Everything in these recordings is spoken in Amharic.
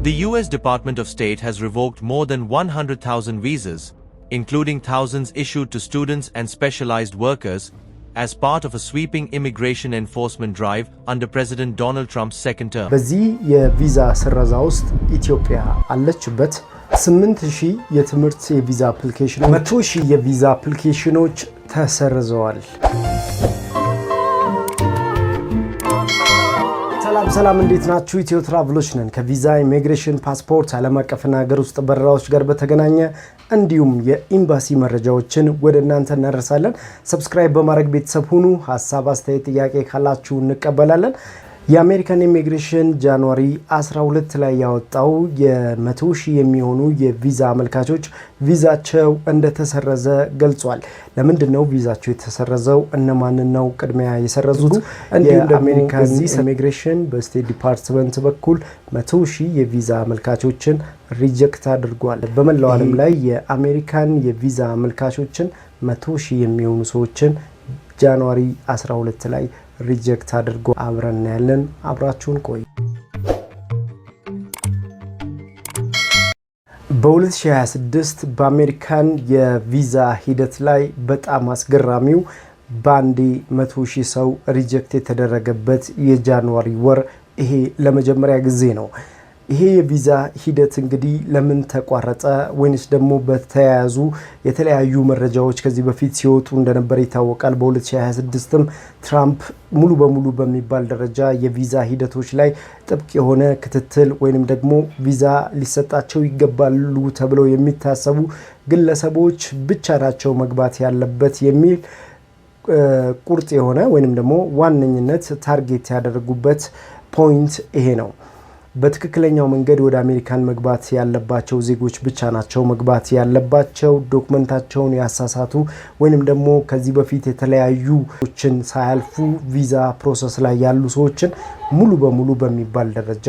The US Department of State has revoked more than 100,000 visas, including thousands issued to students and specialized workers, as part of a sweeping immigration enforcement drive under President Donald Trump's second term. በዚህ የቪዛ ስረዛ ውስጥ ኢትዮጵያ አለችበት 8000 የትምህርት የቪዛ አፕሊኬሽን 100000 የቪዛ አፕሊኬሽኖች ተሰርዘዋል። ሰላም እንዴት ናችሁ? ኢትዮ ትራቭሎች ነን። ከቪዛ ኢሚግሬሽን፣ ፓስፖርት፣ ዓለም አቀፍና ሀገር ውስጥ በረራዎች ጋር በተገናኘ እንዲሁም የኤምባሲ መረጃዎችን ወደ እናንተ እናደርሳለን። ሰብስክራይብ በማድረግ ቤተሰብ ሁኑ። ሐሳብ፣ አስተያየት፣ ጥያቄ ካላችሁ እንቀበላለን። የአሜሪካን ኢሚግሬሽን ጃንዋሪ 12 ላይ ያወጣው የ100,000 የሚሆኑ የቪዛ አመልካቾች ቪዛቸው እንደተሰረዘ ገልጿል። ለምንድነው ቪዛቸው የተሰረዘው? እነማንን ነው ቅድሚያ የሰረዙት? እንዲሁም የአሜሪካን ኢሚግሬሽን በስቴት ዲፓርትመንት በኩል 100,000 የቪዛ አመልካቾችን ሪጀክት አድርጓል። በመላው ዓለም ላይ የአሜሪካን የቪዛ አመልካቾችን 100,000 የሚሆኑ ሰዎችን ጃንዋሪ 12 ላይ ሪጀክት አድርጎ አብረን ያለን አብራችሁን ቆዩ። በ2026 በአሜሪካን የቪዛ ሂደት ላይ በጣም አስገራሚው ባንዴ 100,000 ሰው ሪጀክት የተደረገበት የጃንዋሪ ወር ይሄ ለመጀመሪያ ጊዜ ነው። ይሄ የቪዛ ሂደት እንግዲህ ለምን ተቋረጠ ወይንስ ደግሞ በተያያዙ የተለያዩ መረጃዎች ከዚህ በፊት ሲወጡ እንደነበር ይታወቃል። በ2026ም ትራምፕ ሙሉ በሙሉ በሚባል ደረጃ የቪዛ ሂደቶች ላይ ጥብቅ የሆነ ክትትል ወይንም ደግሞ ቪዛ ሊሰጣቸው ይገባሉ ተብለው የሚታሰቡ ግለሰቦች ብቻ ናቸው መግባት ያለበት የሚል ቁርጥ የሆነ ወይንም ደግሞ ዋነኝነት ታርጌት ያደረጉበት ፖይንት ይሄ ነው። በትክክለኛው መንገድ ወደ አሜሪካን መግባት ያለባቸው ዜጎች ብቻ ናቸው መግባት ያለባቸው። ዶክመንታቸውን ያሳሳቱ ወይንም ደግሞ ከዚህ በፊት የተለያዩ ሰዎችን ሳያልፉ ቪዛ ፕሮሰስ ላይ ያሉ ሰዎችን ሙሉ በሙሉ በሚባል ደረጃ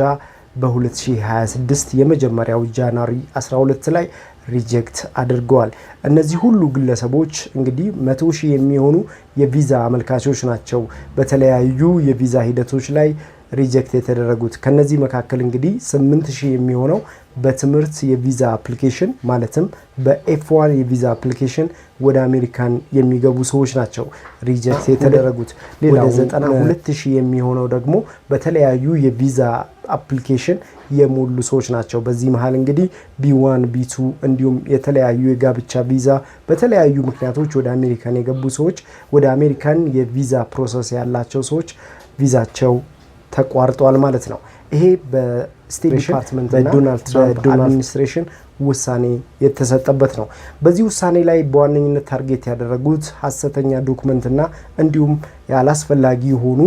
በ2026 የመጀመሪያው ጃንዋሪ 12 ላይ ሪጀክት አድርገዋል። እነዚህ ሁሉ ግለሰቦች እንግዲህ 100,000 የሚሆኑ የቪዛ አመልካቾች ናቸው በተለያዩ የቪዛ ሂደቶች ላይ ሪጀክት የተደረጉት። ከነዚህ መካከል እንግዲህ 8,000 የሚሆነው በትምህርት የቪዛ አፕሊኬሽን ማለትም በኤፍ1 የቪዛ አፕሊኬሽን ወደ አሜሪካን የሚገቡ ሰዎች ናቸው ሪጀክት የተደረጉት። ሌላው 92,000 የሚሆነው ደግሞ በተለያዩ የቪዛ አፕሊኬሽን የሞሉ ሰዎች ናቸው። በዚህ መሃል እንግዲህ ቢ1 ቢ2 እንዲሁም የተለያዩ የጋብቻ ቪዛ በተለያዩ ምክንያቶች ወደ አሜሪካን የገቡ ሰዎች ወደ አሜሪካን የቪዛ ፕሮሰስ ያላቸው ሰዎች ቪዛቸው ተቋርጧል ማለት ነው። ይሄ በስቴት ዲፓርትመንት እና በዶናልድ ትራምፕ አድሚኒስትሬሽን ውሳኔ የተሰጠበት ነው። በዚህ ውሳኔ ላይ በዋነኝነት ታርጌት ያደረጉት ሐሰተኛ ዶክመንትና እንዲሁም ያላስፈላጊ የሆኑ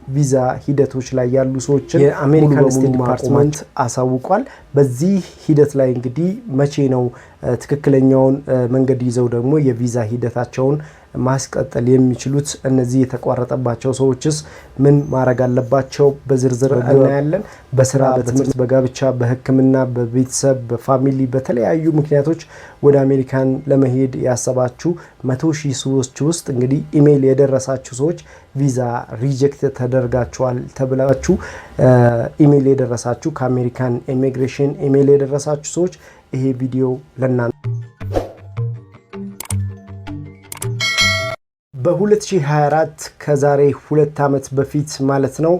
ቪዛ ሂደቶች ላይ ያሉ ሰዎችን የአሜሪካን ስቴት ዲፓርትመንት አሳውቋል። በዚህ ሂደት ላይ እንግዲህ መቼ ነው ትክክለኛውን መንገድ ይዘው ደግሞ የቪዛ ሂደታቸውን ማስቀጠል የሚችሉት? እነዚህ የተቋረጠባቸው ሰዎችስ ምን ማድረግ አለባቸው? በዝርዝር እናያለን። በስራ፣ በትምህርት፣ በጋብቻ፣ በሕክምና፣ በቤተሰብ፣ በፋሚሊ በተለያዩ ምክንያቶች ወደ አሜሪካን ለመሄድ ያሰባችሁ 100,000 ሰዎች ውስጥ እንግዲህ ኢሜይል የደረሳችሁ ሰዎች ቪዛ ሪጀክት ተደርጋችኋል ተብላችሁ ኢሜይል የደረሳችሁ ከአሜሪካን ኢሚግሬሽን ኢሜይል የደረሳችሁ ሰዎች ይሄ ቪዲዮ ለእናንተ በ2024 ከዛሬ 2 ዓመት በፊት ማለት ነው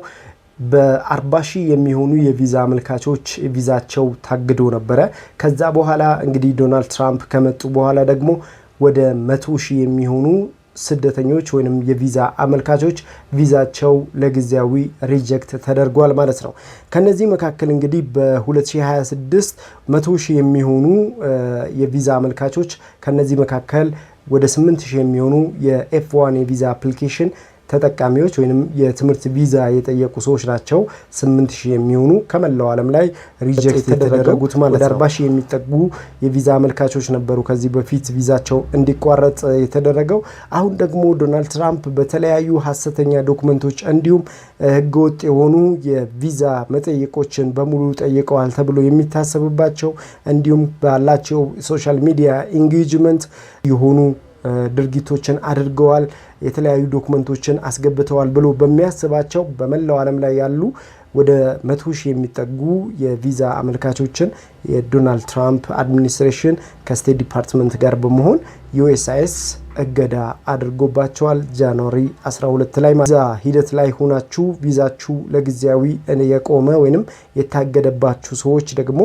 በ40,000 የሚሆኑ የቪዛ አመልካቾች ቪዛቸው ታግዶ ነበረ። ከዛ በኋላ እንግዲህ ዶናልድ ትራምፕ ከመጡ በኋላ ደግሞ ወደ 100,000 የሚሆኑ ስደተኞች ወይንም የቪዛ አመልካቾች ቪዛቸው ለጊዜያዊ ሪጀክት ተደርጓል ማለት ነው። ከነዚህ መካከል እንግዲህ በ2026 100,000 የሚሆኑ የቪዛ አመልካቾች ከነዚህ መካከል ወደ 8,000 የሚሆኑ የኤፍ1 የቪዛ አፕሊኬሽን ተጠቃሚዎች ወይንም የትምህርት ቪዛ የጠየቁ ሰዎች ናቸው። 8,000 የሚሆኑ ከመላው ዓለም ላይ ሪጀክት የተደረጉት ማለት ነው። 40,000 የሚጠጉ የቪዛ አመልካቾች ነበሩ ከዚህ በፊት ቪዛቸው እንዲቋረጥ የተደረገው። አሁን ደግሞ ዶናልድ ትራምፕ በተለያዩ ሐሰተኛ ዶክመንቶች እንዲሁም ህገወጥ የሆኑ የቪዛ መጠየቆችን በሙሉ ጠይቀዋል ተብሎ የሚታሰብባቸው እንዲሁም ባላቸው ሶሻል ሚዲያ ኢንጌጅመንት የሆኑ ድርጊቶችን አድርገዋል፣ የተለያዩ ዶክመንቶችን አስገብተዋል ብሎ በሚያስባቸው በመላው ዓለም ላይ ያሉ ወደ 100,000 የሚጠጉ የቪዛ አመልካቾችን የዶናልድ ትራምፕ አድሚኒስትሬሽን ከስቴት ዲፓርትመንት ጋር በመሆን ዩኤስሲአይኤስ እገዳ አድርጎባቸዋል። ጃንዋሪ 12 ላይ ቪዛ ሂደት ላይ ሆናችሁ ቪዛችሁ ለጊዜያዊ የቆመ ወይንም የታገደባችሁ ሰዎች ደግሞ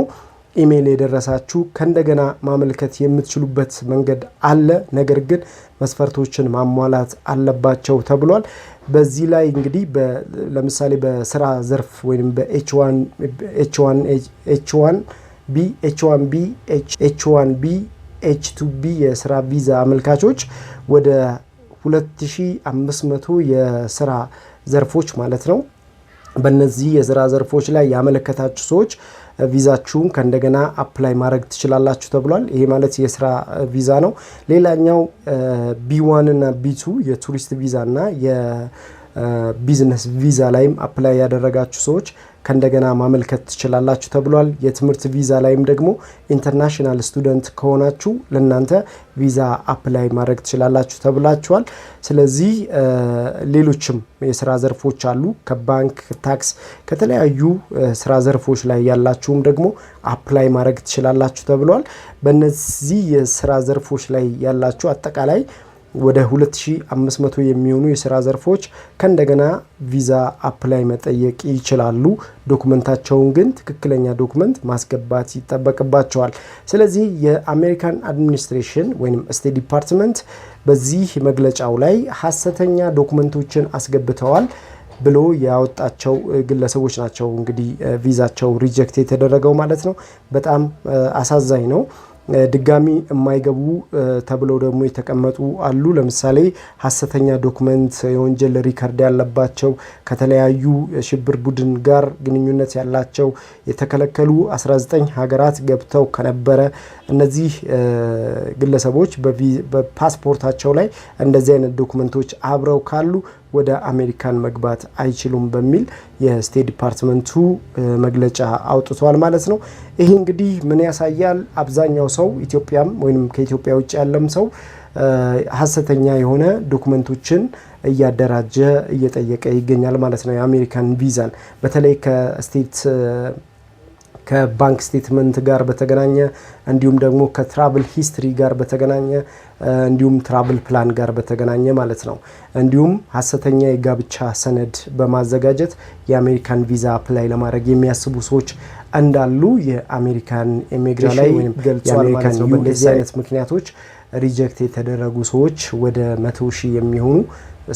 ኢሜይል የደረሳችሁ ከእንደገና ማመልከት የምትችሉበት መንገድ አለ። ነገር ግን መስፈርቶችን ማሟላት አለባቸው ተብሏል። በዚህ ላይ እንግዲህ ለምሳሌ በስራ ዘርፍ ወይም በኤች1ቢ ኤች2ቢ የስራ ቪዛ አመልካቾች ወደ 2500 የስራ ዘርፎች ማለት ነው። በእነዚህ የስራ ዘርፎች ላይ ያመለከታችሁ ሰዎች ቪዛችሁን ከእንደገና አፕላይ ማድረግ ትችላላችሁ ተብሏል። ይሄ ማለት የስራ ቪዛ ነው። ሌላኛው ቢ1 እና ቢ2 የቱሪስት ቪዛ እና የቢዝነስ ቪዛ ላይም አፕላይ ያደረጋችሁ ሰዎች ከእንደገና ማመልከት ትችላላችሁ ተብሏል። የትምህርት ቪዛ ላይም ደግሞ ኢንተርናሽናል ስቱደንት ከሆናችሁ ለእናንተ ቪዛ አፕላይ ማድረግ ትችላላችሁ ተብላችኋል። ስለዚህ ሌሎችም የስራ ዘርፎች አሉ። ከባንክ፣ ታክስ፣ ከተለያዩ ስራ ዘርፎች ላይ ያላችሁም ደግሞ አፕላይ ማድረግ ትችላላችሁ ተብሏል። በእነዚህ የስራ ዘርፎች ላይ ያላችሁ አጠቃላይ ወደ 2500 የሚሆኑ የስራ ዘርፎች ከእንደገና ቪዛ አፕላይ መጠየቅ ይችላሉ። ዶክመንታቸውን ግን ትክክለኛ ዶክመንት ማስገባት ይጠበቅባቸዋል። ስለዚህ የአሜሪካን አድሚኒስትሬሽን ወይም ስቴት ዲፓርትመንት በዚህ መግለጫው ላይ ሐሰተኛ ዶክመንቶችን አስገብተዋል ብሎ ያወጣቸው ግለሰቦች ናቸው እንግዲህ ቪዛቸው ሪጀክት የተደረገው ማለት ነው። በጣም አሳዛኝ ነው። ድጋሚ የማይገቡ ተብለው ደግሞ የተቀመጡ አሉ። ለምሳሌ ሐሰተኛ ዶክመንት፣ የወንጀል ሪከርድ ያለባቸው፣ ከተለያዩ የሽብር ቡድን ጋር ግንኙነት ያላቸው፣ የተከለከሉ 19 ሀገራት ገብተው ከነበረ እነዚህ ግለሰቦች በፓስፖርታቸው ላይ እንደዚህ አይነት ዶክመንቶች አብረው ካሉ ወደ አሜሪካን መግባት አይችሉም በሚል የስቴት ዲፓርትመንቱ መግለጫ አውጥቷል ማለት ነው። ይሄ እንግዲህ ምን ያሳያል? አብዛኛው ሰው ኢትዮጵያም ወይም ከኢትዮጵያ ውጭ ያለም ሰው ሐሰተኛ የሆነ ዶክመንቶችን እያደራጀ እየጠየቀ ይገኛል ማለት ነው። የአሜሪካን ቪዛን በተለይ ከባንክ ስቴትመንት ጋር በተገናኘ እንዲሁም ደግሞ ከትራቭል ሂስትሪ ጋር በተገናኘ እንዲሁም ትራቭል ፕላን ጋር በተገናኘ ማለት ነው። እንዲሁም ሐሰተኛ የጋብቻ ሰነድ በማዘጋጀት የአሜሪካን ቪዛ አፕላይ ለማድረግ የሚያስቡ ሰዎች እንዳሉ የአሜሪካን ኢሚግሬሽን ላይ ገልጿል ማለት ነው። በእንደዚህ አይነት ምክንያቶች ሪጀክት የተደረጉ ሰዎች ወደ 100,000 የሚሆኑ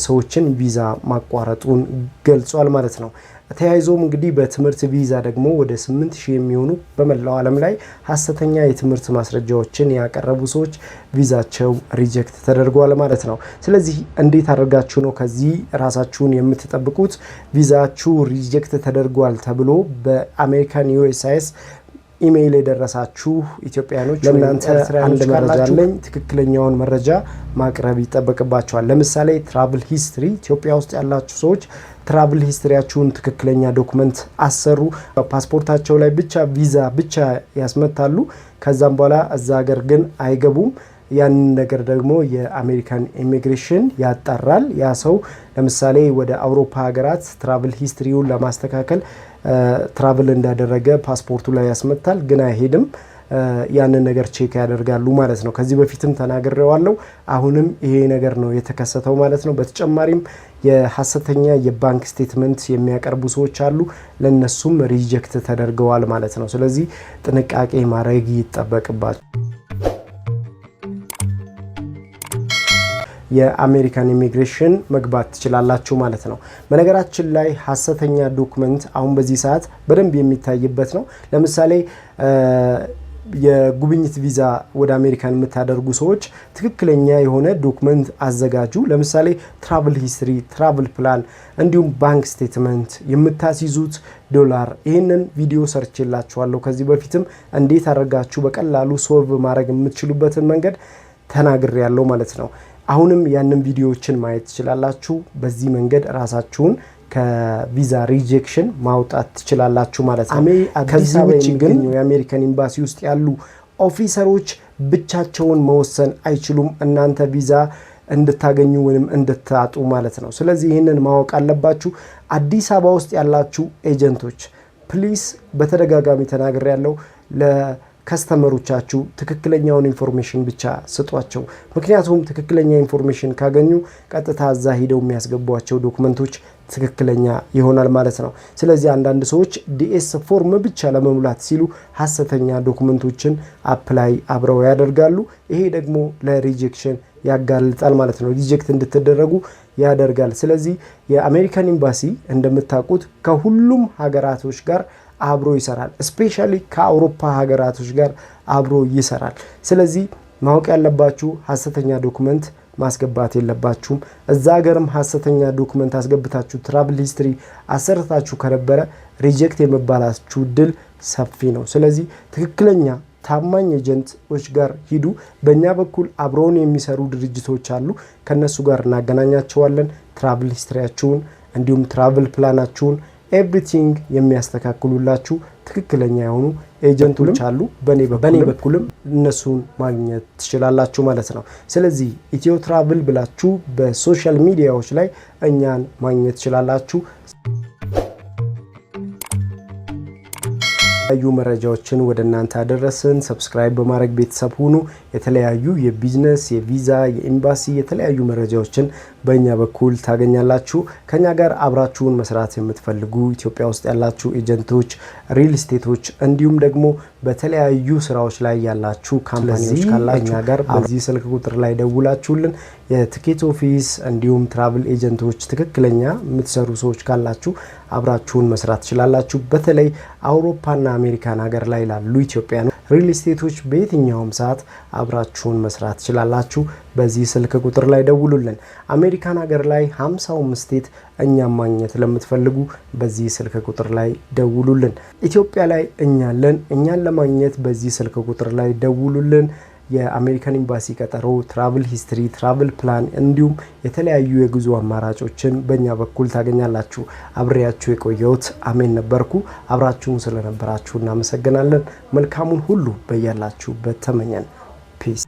ሰዎችን ቪዛ ማቋረጡን ገልጿል ማለት ነው። ተያይዞም እንግዲህ በትምህርት ቪዛ ደግሞ ወደ 8,000 የሚሆኑ በመላው ዓለም ላይ ሐሰተኛ የትምህርት ማስረጃዎችን ያቀረቡ ሰዎች ቪዛቸው ሪጀክት ተደርጓል ማለት ነው። ስለዚህ እንዴት አድርጋችሁ ነው ከዚህ ራሳችሁን የምትጠብቁት? ቪዛችሁ ሪጀክት ተደርጓል ተብሎ በአሜሪካን ዩኤስሲአይኤስ ኢሜይል የደረሳችሁ ኢትዮጵያኖች ለእናንተ አንድ መረጃ አለኝ። ትክክለኛውን መረጃ ማቅረብ ይጠበቅባቸዋል። ለምሳሌ ትራቭል ሂስትሪ፣ ኢትዮጵያ ውስጥ ያላችሁ ሰዎች ትራቭል ሂስትሪያችሁን ትክክለኛ ዶክመንት አሰሩ። ፓስፖርታቸው ላይ ብቻ ቪዛ ብቻ ያስመታሉ። ከዛም በኋላ እዛ ሀገር ግን አይገቡም። ያንን ነገር ደግሞ የአሜሪካን ኢሚግሬሽን ያጣራል። ያ ሰው ለምሳሌ ወደ አውሮፓ ሀገራት ትራቭል ሂስትሪውን ለማስተካከል ትራቭል እንዳደረገ ፓስፖርቱ ላይ ያስመታል፣ ግን አይሄድም። ያንን ነገር ቼክ ያደርጋሉ ማለት ነው። ከዚህ በፊትም ተናግሬዋለሁ። አሁንም ይሄ ነገር ነው የተከሰተው ማለት ነው። በተጨማሪም የሐሰተኛ የባንክ ስቴትመንት የሚያቀርቡ ሰዎች አሉ። ለነሱም ሪጀክት ተደርገዋል ማለት ነው። ስለዚህ ጥንቃቄ ማድረግ ይጠበቅባቸዋል። የአሜሪካን ኢሚግሬሽን መግባት ትችላላችሁ ማለት ነው። በነገራችን ላይ ሐሰተኛ ዶክመንት አሁን በዚህ ሰዓት በደንብ የሚታይበት ነው። ለምሳሌ የጉብኝት ቪዛ ወደ አሜሪካን የምታደርጉ ሰዎች ትክክለኛ የሆነ ዶክመንት አዘጋጁ። ለምሳሌ ትራቭል ሂስትሪ፣ ትራቭል ፕላን እንዲሁም ባንክ ስቴትመንት የምታስይዙት ዶላር። ይህንን ቪዲዮ ሰርችላችኋለሁ ከዚህ በፊትም እንዴት አድርጋችሁ በቀላሉ ሶልቭ ማድረግ የምትችሉበትን መንገድ ተናግሬ ያለው ማለት ነው። አሁንም ያንን ቪዲዮዎችን ማየት ትችላላችሁ። በዚህ መንገድ ራሳችሁን ከቪዛ ሪጀክሽን ማውጣት ትችላላችሁ ማለት ነው። ከዚህ ውጭ ግን የአሜሪካን ኤምባሲ ውስጥ ያሉ ኦፊሰሮች ብቻቸውን መወሰን አይችሉም። እናንተ ቪዛ እንድታገኙ ወይም እንድታጡ ማለት ነው። ስለዚህ ይህንን ማወቅ አለባችሁ። አዲስ አበባ ውስጥ ያላችሁ ኤጀንቶች ፕሊስ በተደጋጋሚ ተናግሬ ያለው ለከስተመሮቻችሁ ትክክለኛውን ኢንፎርሜሽን ብቻ ስጧቸው። ምክንያቱም ትክክለኛ ኢንፎርሜሽን ካገኙ ቀጥታ እዛ ሄደው የሚያስገቧቸው ዶክመንቶች ትክክለኛ ይሆናል ማለት ነው። ስለዚህ አንዳንድ ሰዎች ዲኤስ ፎርም ብቻ ለመሙላት ሲሉ ሐሰተኛ ዶክመንቶችን አፕላይ አብረው ያደርጋሉ። ይሄ ደግሞ ለሪጀክሽን ያጋልጣል ማለት ነው። ሪጀክት እንድትደረጉ ያደርጋል። ስለዚህ የአሜሪካን ኤምባሲ እንደምታውቁት ከሁሉም ሀገራቶች ጋር አብሮ ይሰራል። ስፔሻሊ ከአውሮፓ ሀገራቶች ጋር አብሮ ይሰራል። ስለዚህ ማወቅ ያለባችሁ ሐሰተኛ ዶክመንት ማስገባት የለባችሁም። እዛ ሀገርም ሐሰተኛ ዶክመንት አስገብታችሁ ትራቭል ሂስትሪ አሰርታችሁ ከነበረ ሪጀክት የመባላችሁ እድል ሰፊ ነው። ስለዚህ ትክክለኛ ታማኝ ኤጀንቶች ጋር ሂዱ። በእኛ በኩል አብረውን የሚሰሩ ድርጅቶች አሉ። ከነሱ ጋር እናገናኛቸዋለን። ትራቭል ሂስትሪያችሁን እንዲሁም ትራቭል ፕላናችሁን ኤቭሪቲንግ የሚያስተካክሉላችሁ ትክክለኛ የሆኑ ኤጀንቶች አሉ። በኔ በኩልም እነሱን ማግኘት ትችላላችሁ ማለት ነው። ስለዚህ ኢትዮ ትራቭል ብላችሁ በሶሻል ሚዲያዎች ላይ እኛን ማግኘት ትችላላችሁ። የተለያዩ መረጃዎችን ወደ እናንተ አደረስን። ሰብስክራይብ በማድረግ ቤተሰብ ሁኑ። የተለያዩ የቢዝነስ፣ የቪዛ፣ የኤምባሲ የተለያዩ መረጃዎችን በእኛ በኩል ታገኛላችሁ። ከኛ ጋር አብራችሁን መስራት የምትፈልጉ ኢትዮጵያ ውስጥ ያላችሁ ኤጀንቶች፣ ሪል ስቴቶች እንዲሁም ደግሞ በተለያዩ ስራዎች ላይ ያላችሁ ካምፓኒዎች ካላችሁ እኛ ጋር በዚህ ስልክ ቁጥር ላይ ደውላችሁልን የቲኬት ኦፊስ እንዲሁም ትራቭል ኤጀንቶች ትክክለኛ የምትሰሩ ሰዎች ካላችሁ አብራችሁን መስራት ትችላላችሁ። በተለይ አውሮፓና አሜሪካን ሀገር ላይ ላሉ ኢትዮጵያውያን ሪል ስቴቶች በየትኛውም ሰዓት አብራችሁን መስራት ትችላላችሁ። በዚህ ስልክ ቁጥር ላይ ደውሉልን። አሜሪካን ሀገር ላይ 50 ስቴት እኛን ማግኘት ለምትፈልጉ በዚህ ስልክ ቁጥር ላይ ደውሉልን። ኢትዮጵያ ላይ እኛን ለማግኘት በዚህ ስልክ ቁጥር ላይ ደውሉልን። የአሜሪካን ኤምባሲ ቀጠሮ፣ ትራቭል ሂስትሪ፣ ትራቭል ፕላን እንዲሁም የተለያዩ የጉዞ አማራጮችን በእኛ በኩል ታገኛላችሁ። አብሬያችሁ የቆየሁት አሜን ነበርኩ። አብራችሁን ስለነበራችሁ እናመሰግናለን። መልካሙን ሁሉ በያላችሁበት ተመኘን። ፒስ